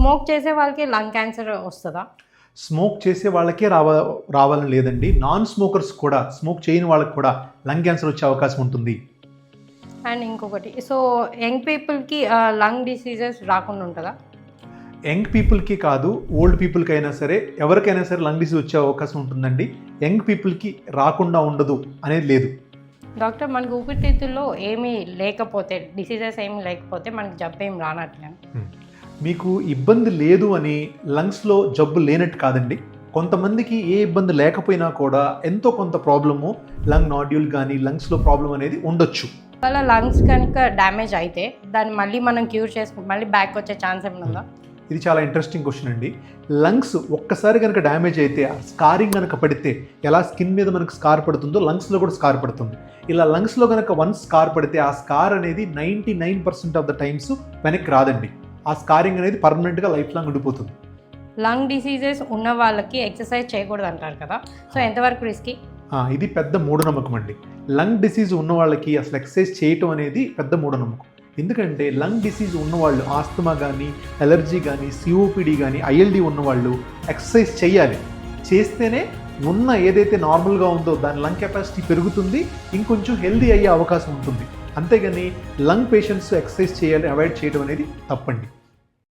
Smoke చేసే వాళ్ళకి lung cancer వస్తుందా? స్మోక్ చేసే వాళ్ళకే రావాలని లేదండి, నాన్ స్మోకర్స్ కూడా, స్మోక్ చేయని వాళ్ళకి కూడా లంగ్ క్యాన్సర్ వచ్చే అవకాశం ఉంటుంది. అండ్ ఇంకొకటి, సో యంగ్ పీపుల్కి లంగ్ డిసీజెస్ రాకుండా ఉంటుందా? యంగ్ పీపుల్కి కాదు, ఓల్డ్ పీపుల్కి అయినా సరే, ఎవరికైనా సరే లంగ్ డిసీజ్ వచ్చే అవకాశం ఉంటుందండి. యంగ్ పీపుల్కి రాకుండా ఉండదు అనేది లేదు. డాక్టర్, మనకు ఊపిరితిత్తుల్లో ఏమీ లేకపోతే, డిసీజెస్ ఏమీ లేకపోతే మనకి జబ్బు ఏం రానట్లేదు. మీకు ఇబ్బంది లేదు అని లంగ్స్లో జబ్బు లేనట్టు కాదండి. కొంతమందికి ఏ ఇబ్బంది లేకపోయినా కూడా ఎంతో కొంత ప్రాబ్లము, లంగ్ నాడ్యూల్ కానీ లంగ్స్లో ప్రాబ్లం అనేది ఉండొచ్చు. వాళ్ళ లంగ్స్ కనుక డ్యామేజ్ అయితే దాన్ని మళ్ళీ మనం క్యూర్ చేసుకుంటే మళ్ళీ బ్యాక్ వచ్చే ఛాన్స్ ఏమైనా ఉందా? ఇది చాలా ఇంట్రెస్టింగ్ క్వశ్చన్ అండి. లంగ్స్ ఒక్కసారి కనుక డ్యామేజ్ అయితే, ఆ స్కారింగ్ కనుక పడితే, ఎలా స్కిన్ మీద మనకు స్కార్ పడుతుందో లంగ్స్లో కూడా స్కార్ పడుతుంది. ఇలా లంగ్స్లో కనుక వన్స్ స్కార్ పడితే ఆ స్కార్ అనేది 99% ఆఫ్ ద టైమ్స్ వెనక్కి రాదండి. ఆ స్కారింగ్ అనేది పర్మనెంట్గా లైఫ్ లాంగ్ ఉండిపోతుంది. లంగ్ డిసీజెస్ ఉన్న వాళ్ళకి ఎక్సర్సైజ్ చేయకూడదు అంటారు కదా, సో ఎంతవరకు రిస్కీ? ఇది పెద్ద మూఢనమ్మకం అండి. లంగ్ డిసీజ్ ఉన్న వాళ్ళకి అసలు ఎక్సర్సైజ్ చేయటం అనేది పెద్ద మూఢనమ్మకం. ఎందుకంటే లంగ్ డిసీజ్ ఉన్నవాళ్ళు, ఆస్తమా కానీ, ఎలర్జీ కానీ, సిఓపిడి కానీ, ఐఎల్డి ఉన్నవాళ్ళు ఎక్సర్సైజ్ చేయాలి. చేస్తేనే ఉన్న ఏదైతే నార్మల్గా ఉందో దాని లంగ్ కెపాసిటీ పెరుగుతుంది, ఇంకొంచెం హెల్దీ అయ్యే అవకాశం ఉంటుంది. అంతేగాని లంగ్ పేషెంట్స్ ఎక్సర్సైజ్ చేయాలి అవాయిడ్ చేయడం అనేది తప్పండి.